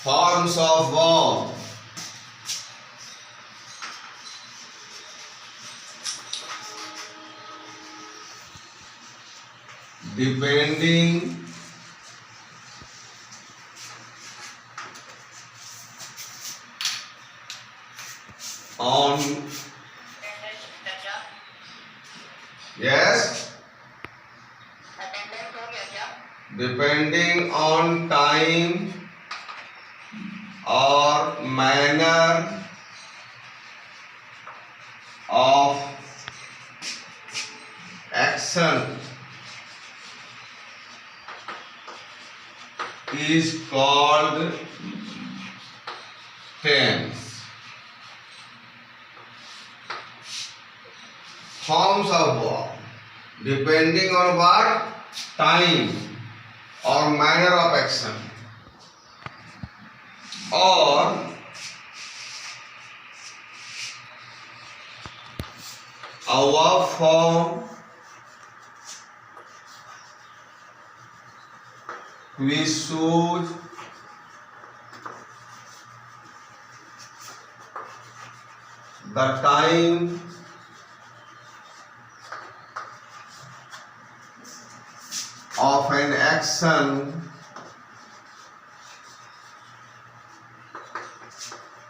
Forms of verb. Depending on, yes, depending on time or manner of action is called tense. Forms of verb depending on what? Time or manner of action, or a verb form which shows the time of an action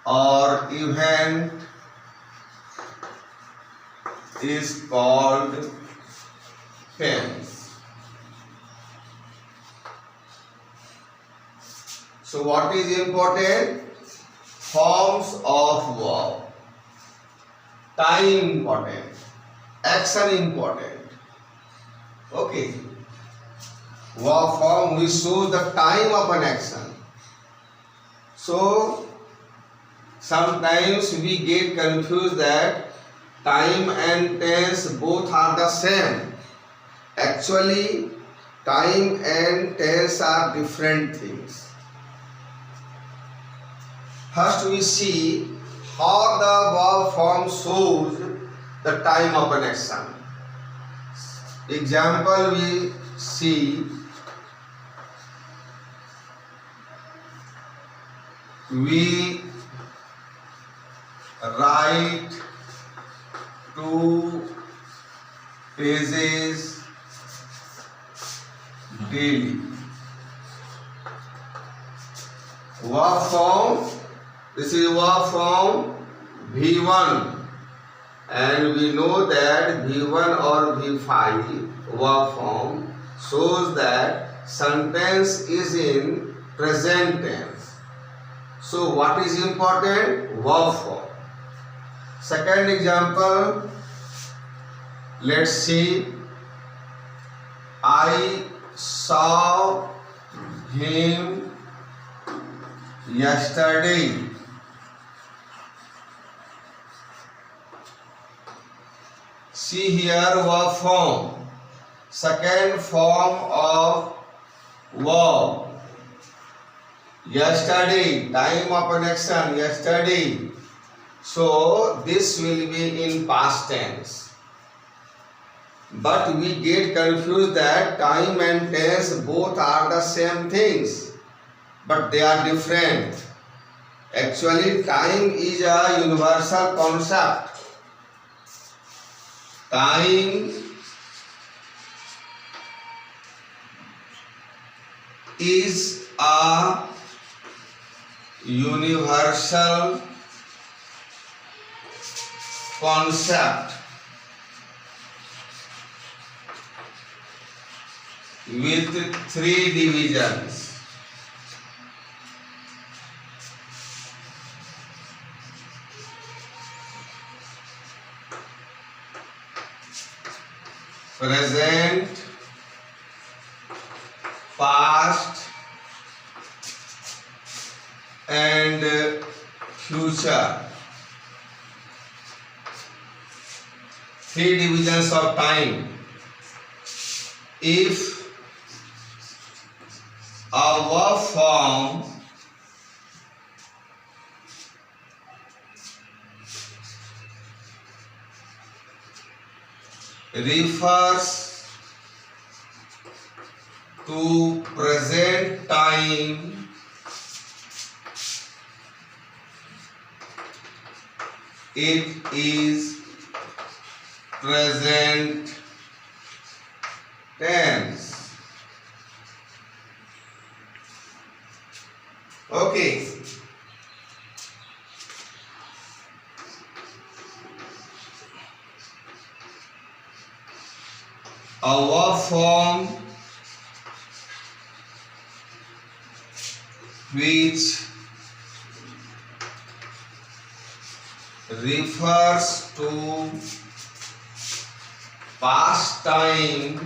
or event is called tense. So what is important? Forms of verb. Time important, action important. Okay. Verb form which shows the time of an action. So sometimes we get confused that time and tense both are the same. Actually, time and tense are different things. First we see how the verb form shows the time of an action. Example we see, we write 2 pages daily. Verb form, this is verb form V1, and we know that V1 or V5 verb form shows that sentence is in present tense. So what is important? Verb form. Second example, let's see, I saw him yesterday. See here verb form. Second form of verb. Yesterday, time of an action, yesterday. So this will be in past tense. But we get confused that time and tense both are the same things, but they are different. Actually, time is a universal concept. Time is a universal concept with 3 divisions. Present, past and future. 3 divisions of time. If a verb form refers to present time it is present tense. Okay. A verb form which refers to past time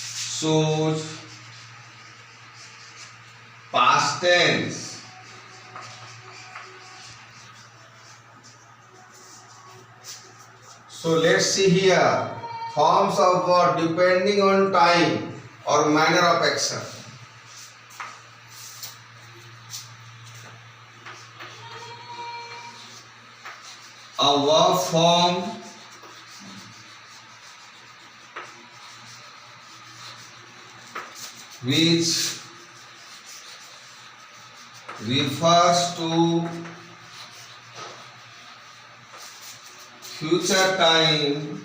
shows past tense. So let's see here forms of verb depending on time or manner of action. A verb form which refers to future time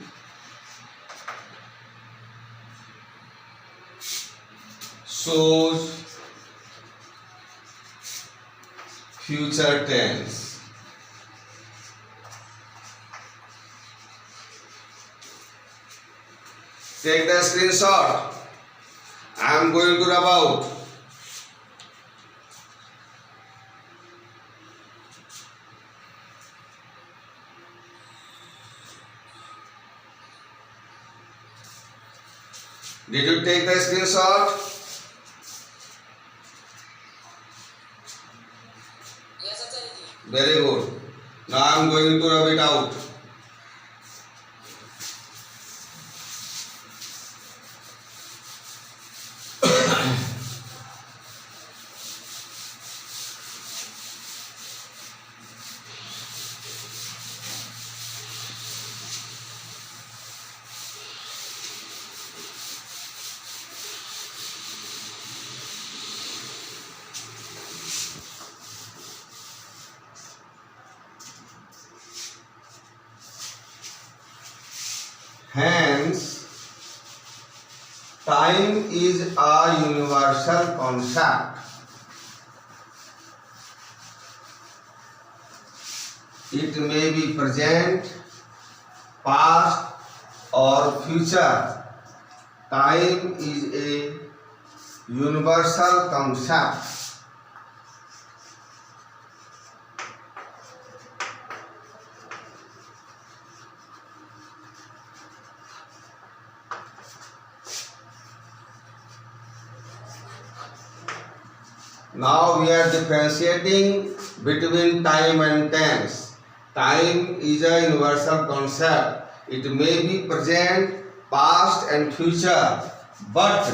shows future tense. Take the screenshot. I am going to rub out. Did you take the screenshot? Yes, sir. Very good. Now I am going to rub it out. Hence, time is a universal concept. It may be present, past, or future. Time is a universal concept. Now we are differentiating between time and tense. Time is a universal concept. It may be present, past and future, but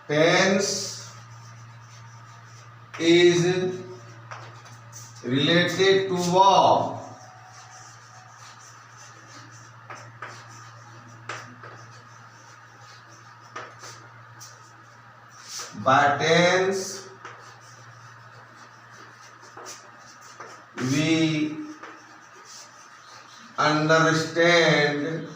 tense is related to verb. By tense, we understand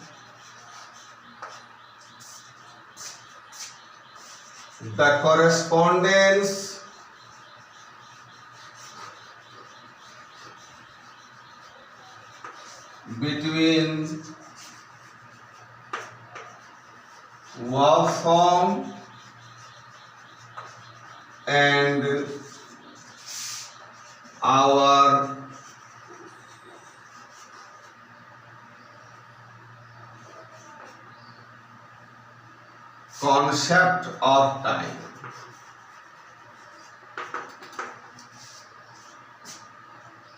the correspondence between verb form and our concept of time.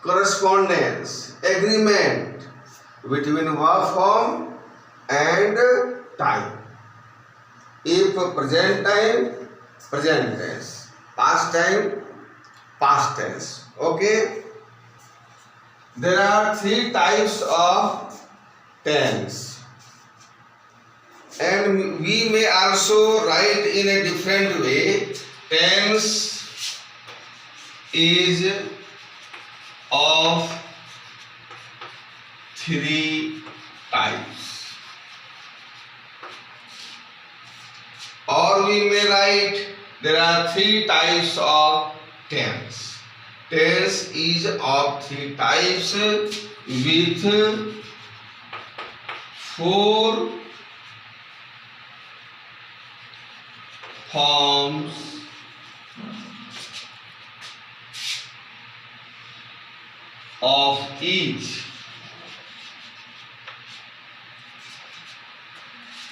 Correspondence, agreement between verb form and time. If present time, present tense. Past time, past tense. Okay. There are three types of tense. and we may also write in a different way. Tense is of three types, or we may write there are three types of tense. Tense is of three types with four forms of each.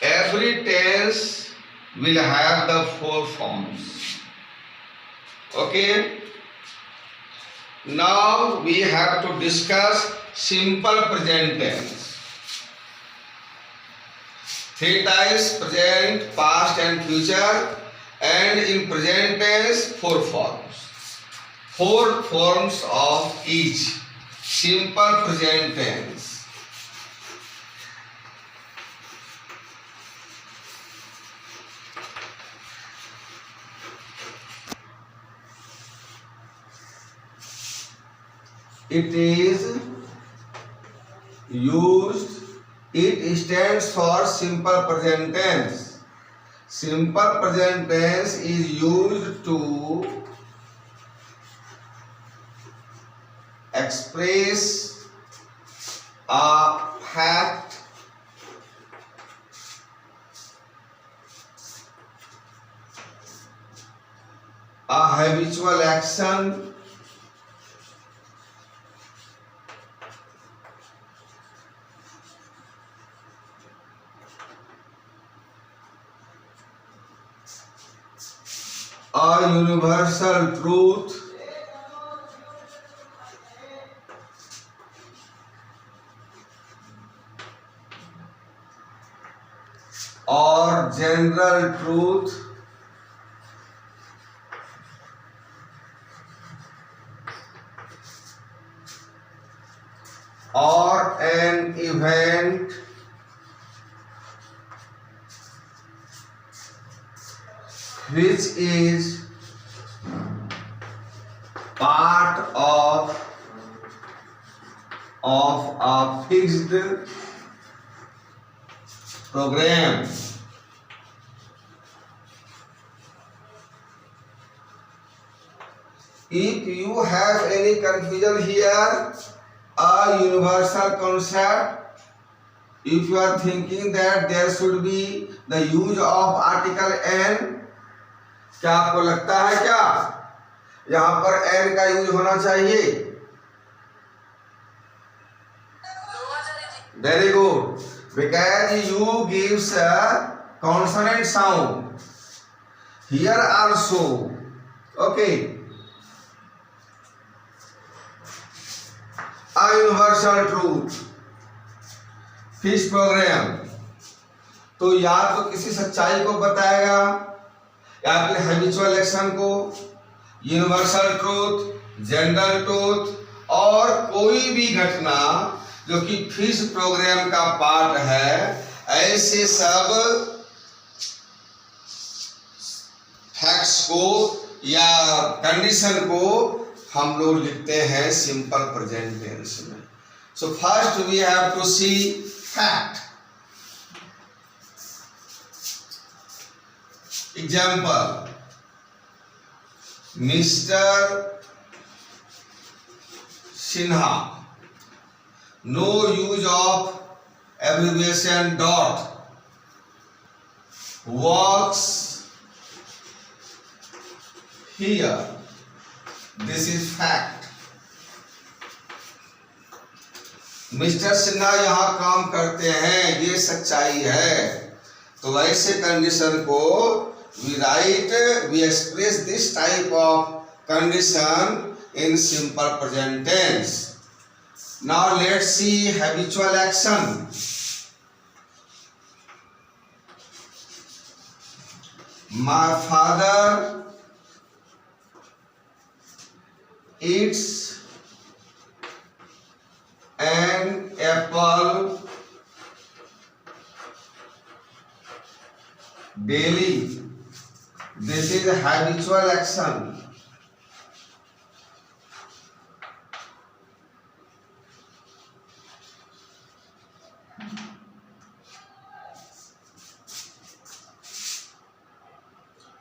Every tense will have the four forms. Okay? Now we have to discuss simple present tense. Three types: present, past and future, and in present tense four forms. Four forms of each. Simple present tense. It is used, it stands for simple present tense. Simple present tense is used to express a fact, a habitual action, a universal truth, or general truth, or an event which is part of a fixed program. If you have any confusion here, a universal concept, if you are thinking that there should be the use of article n, क्या आपको लगता है क्या यहाँ पर n का use होना चाहिए? Very good, because you gives a consonant sound here also. Okay. A universal truth, fix program, तो या तो किसी सच्चाई को बताएगा या अपने हैबिचुअल एक्शन को, यूनिवर्सल ट्रूथ, जनरल ट्रूथ, और कोई भी घटना जो कि फिक्स प्रोग्राम का पार्ट है, ऐसे सब फैक्ट्स को या कंडीशन को हम लोग लिखते हैं सिंपल प्रेजेंट टेंस में. So first we have to see fact. Example: mister Sinha, no use of abbreviation dot, works here. This is fact. Mister Sinha यहाँ काम करते हैं, ये सच्चाई है. तो ऐसे कंडीशन को we write, we express this type of condition in simple present tense. Now let's see habitual action. My father eats an apple daily. This is a habitual action.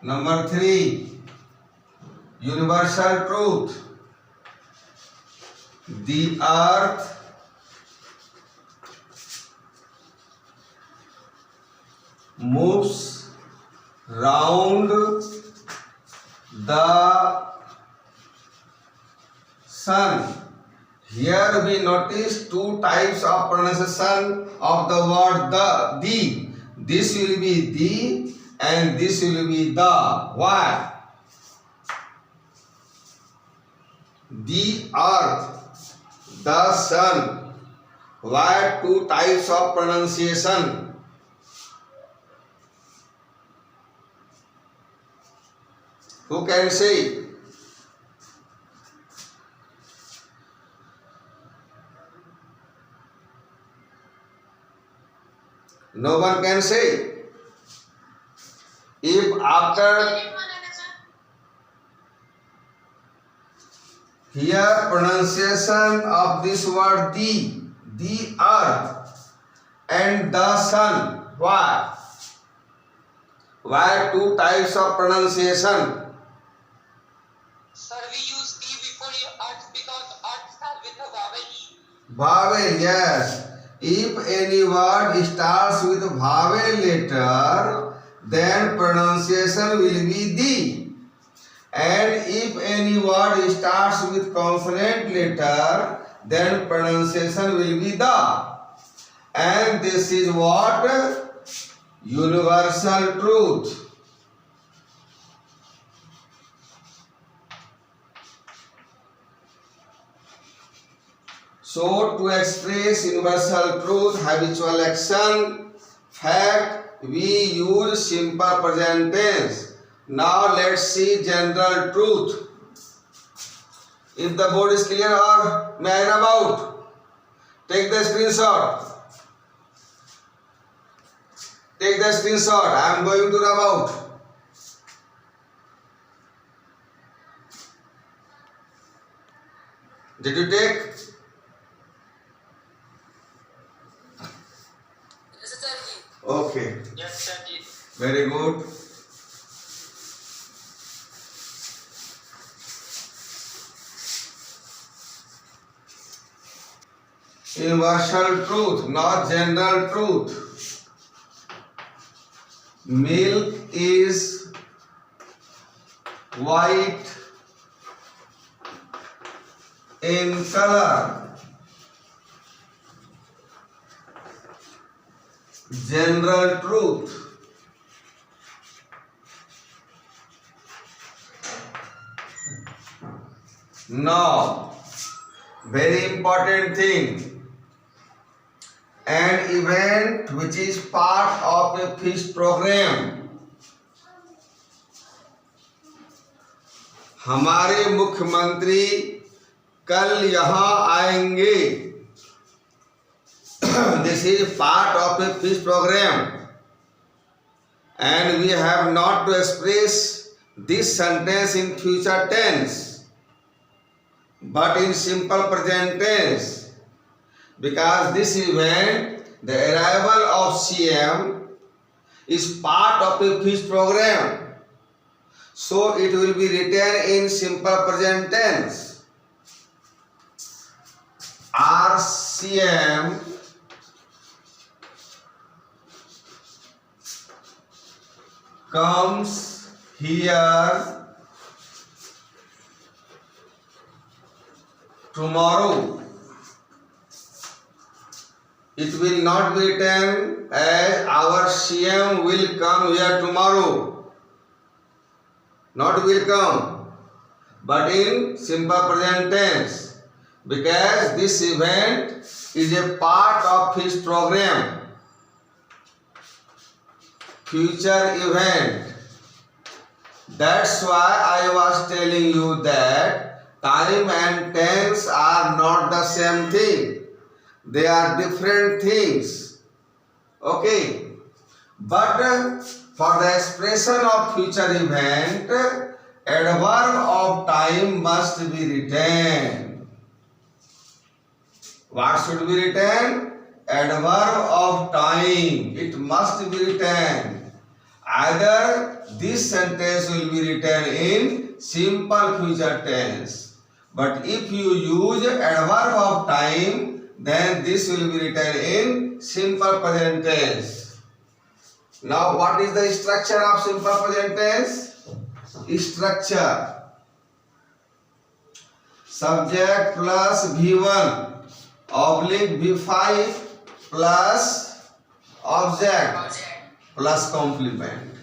Number 3, universal truth. The earth moves round the sun. Here we notice two types of pronunciation of the word the. This will be the and this will be the. Why? The earth, the sun. Why two types of pronunciation? Who can say? No one can say. If after here pronunciation of this word the earth and the sun. Why? Why two types of pronunciation? Sir, we use E before earth because earth starts with a vowel E. Vowel, yes. If any word starts with vowel letter, then pronunciation will be the. And if any word starts with consonant letter, then pronunciation will be the. And this is what? Universal truth. So to express universal truth, habitual action, fact, we use simple present tense. Now let's see general truth. If the board is clear or may I rub out? Take the screenshot. Take the screenshot. I am going to rub out. Did you take? Yes, sir. Okay. Yes, sir. Very good. Universal truth, not general truth. Milk is white in color. General truth. Now, very important thing. An event which is part of a feast program. हमारे मुख्यमंत्री कल यहाँ आएंगे. This is part of a feast program, and we have not to express this sentence in future tense, but in simple present tense, because this event, the arrival of CM, is part of a feast program. So it will be written in simple present tense. RCM comes here tomorrow. It will not be written as our CM will come here tomorrow. Not will come, but in simple present tense, because this event is a part of his program. Future event. That's why I was telling you that time and tense are not the same thing. They are different things. Okay. But for the expression of future event, adverb of time must be written. What should be written? Adverb of time. It must be written. Either this sentence will be written in simple future tense. But if you use adverb of time, then this will be written in simple present tense. Now, what is the structure of simple present tense? Structure: subject plus V1 oblique V5 plus object plus complement.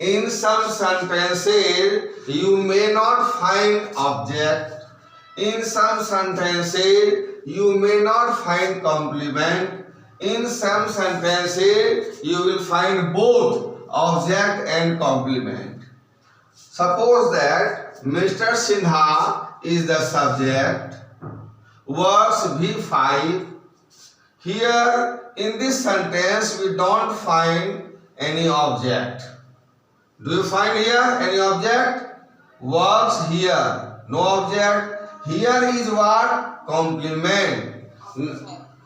In some sentences, you may not find object. In some sentences, you may not find complement. In some sentences, you will find both object and complement. Suppose that Mr. Sinha is the subject, works V5. Here, in this sentence, we don't find any object. Do you find here any object? Works here, no object. Here is what? Complement.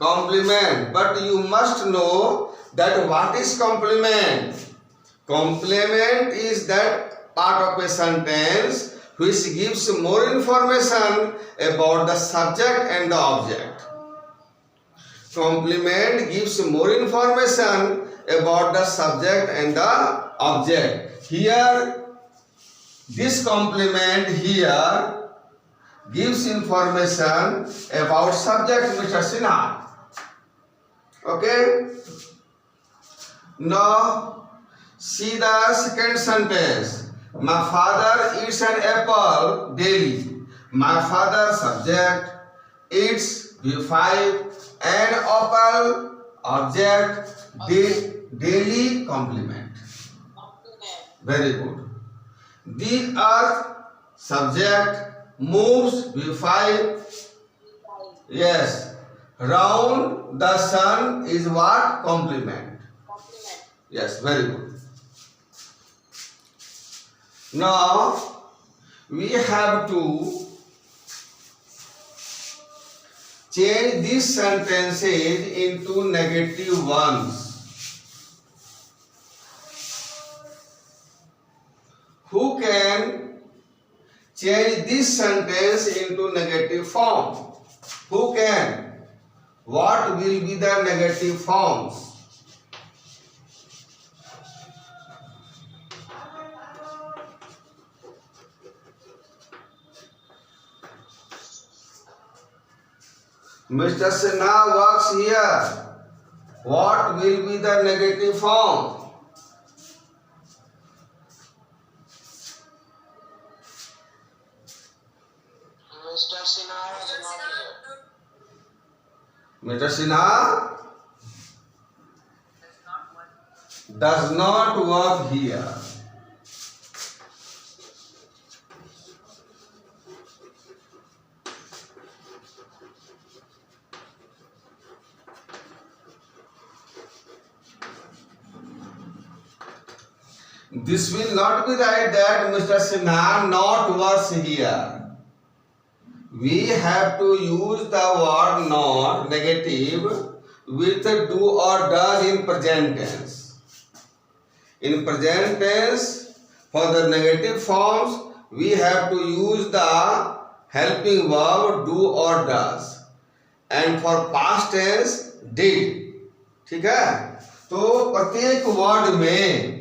Complement. But you must know that what is complement? Complement is that part of a sentence which gives more information about the subject and the object. Complement gives more information about the subject and the object. Here, this complement here gives information about subject Mr. Sinha. Okay? Now, see the second sentence. My father eats an apple daily. My father subject eats V5 and apple object daily complement. Very good. The earth subject moves V5. Yes. Round the sun is what? Complement. Yes, very good. Now we have to change these sentences into negative ones. Who can change this sentence into negative form? Who can? What will be the negative forms? Mr. Sinha works here. What will be the negative form? Mr. Sinha is not here. Mr. Sinha does not work here. This will not be right that Mr. Sinha not works here. We have to use the word not negative with do or does in present tense. In present tense, for the negative forms, we have to use the helping verb do or does. And for past tense, did. ठीक है? तो प्रत्येक word में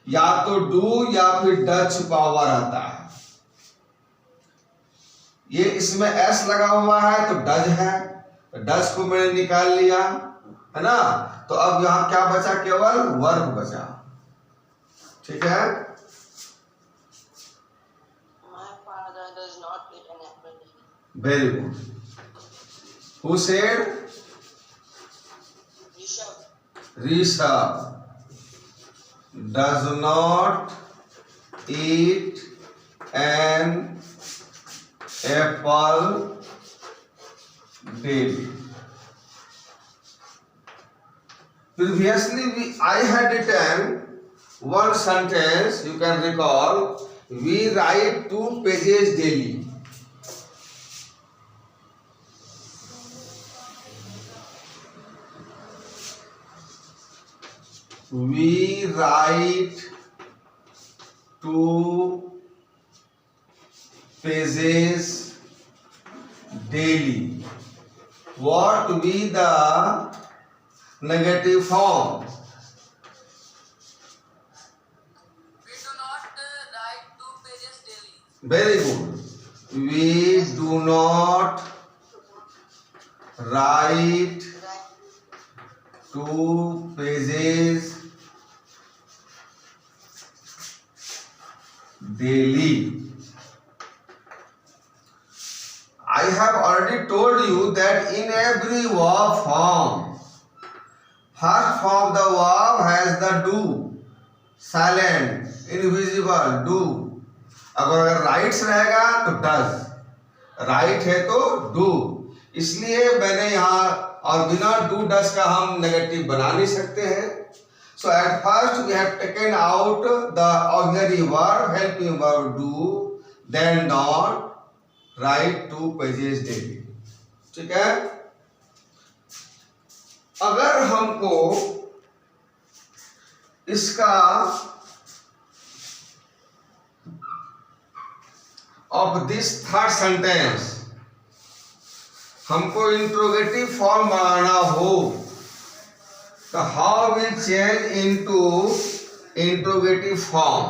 या तो do या फिर does छुपा हुआ रहता है. ये इसमें एस लगा हुआ है तो डज है, डज को मैंने निकाल लिया, है ना. तो अब यहां क्या बचा? केवल वर्ब बचा. ठीक है. My father does not eat an apple. Very good. Who said? Rishabh does not eat an apple daily. Previously, I had written one sentence, you can recall, we write 2 pages daily. We write 2 pages daily. What will be the negative form? We do not write 2 pages daily. Very good. We do not write 2 pages daily. I have already told you that in every verb form, first form of the verb has the do, silent, invisible, do. अगर rights रहेगा तो does, right है तो do. इसलिए मैंने यहाँ और बिना डू डज का हम नेगेटिव बना नहीं सकते हैं. So at first we have taken out the auxiliary verb, helping verb do, then not, write 2 pages daily. ठीक है. अगर हमको इसका of this third sentence हमको इंट्रोगेटिव फॉर्म बनाना हो तो how we change into interrogative form.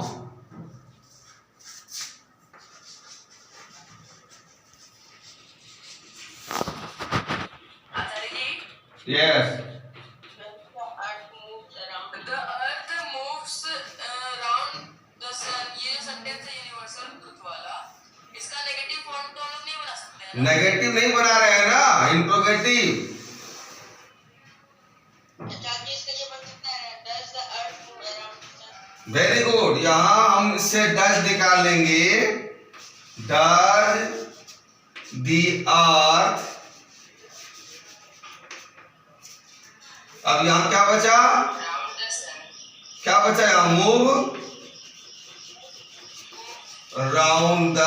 Yes. The earth moves around the sun. ये सेंटेंस है यूनिवर्सल ट्रुथ वाला. इसका नेगेटिव फॉर्म तो हम लोग नहीं बना सकते हैं. नेगेटिव नहीं बना रहे हैं ना, इंट्रोगेटिव. Very good. यहां हम इससे डज निकाल लेंगे. Does the earth. अब यहां क्या बचा? क्या बचा यहां? Move round the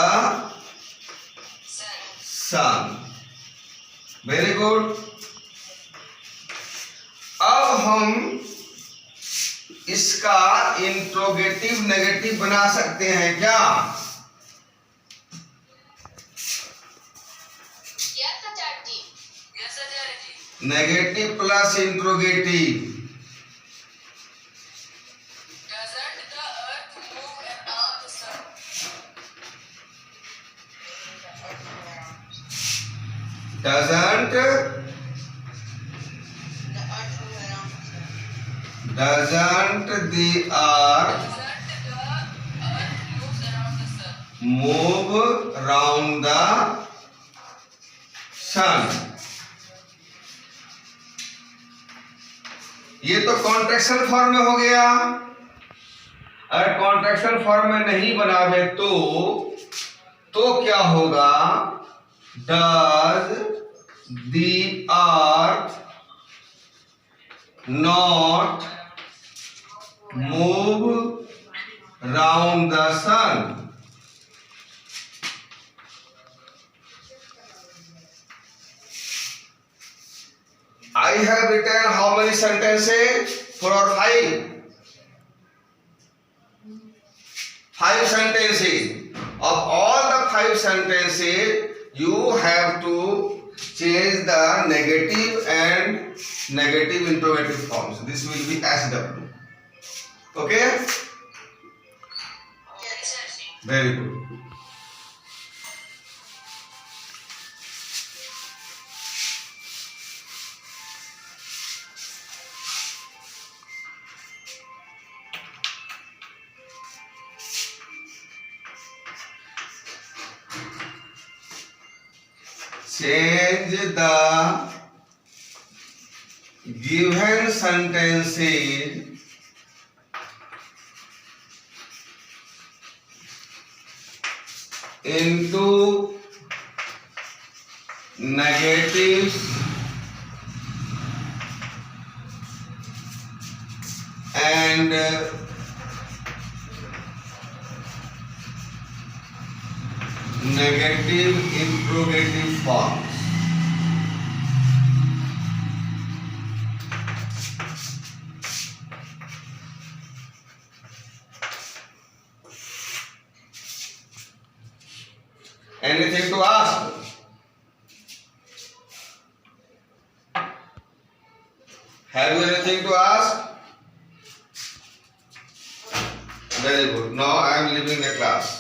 sun. Very good. अब हम इसका इंट्रोगेटिव नेगेटिव बना सकते हैं क्या? Negative plus interrogative. Doesn't the earth move around the sun? Doesn't the earth move around the sun? ये तो कॉन्ट्रैक्शन फॉर्म में हो गया. अगर कॉन्ट्रैक्शन फॉर्म में नहीं बनावे तो क्या होगा? Does the earth not move round the sun? I have written how many sentences? 4 or 5? 5 sentences. Of all the 5 sentences, you have to change the negative and negative interrogative forms. This will be SW. Okay? Yes, sir. Very good. Change the given sentences into negatives and negative interrogative forms. Anything to ask? Have you anything to ask? Very good. Now I am leaving the class.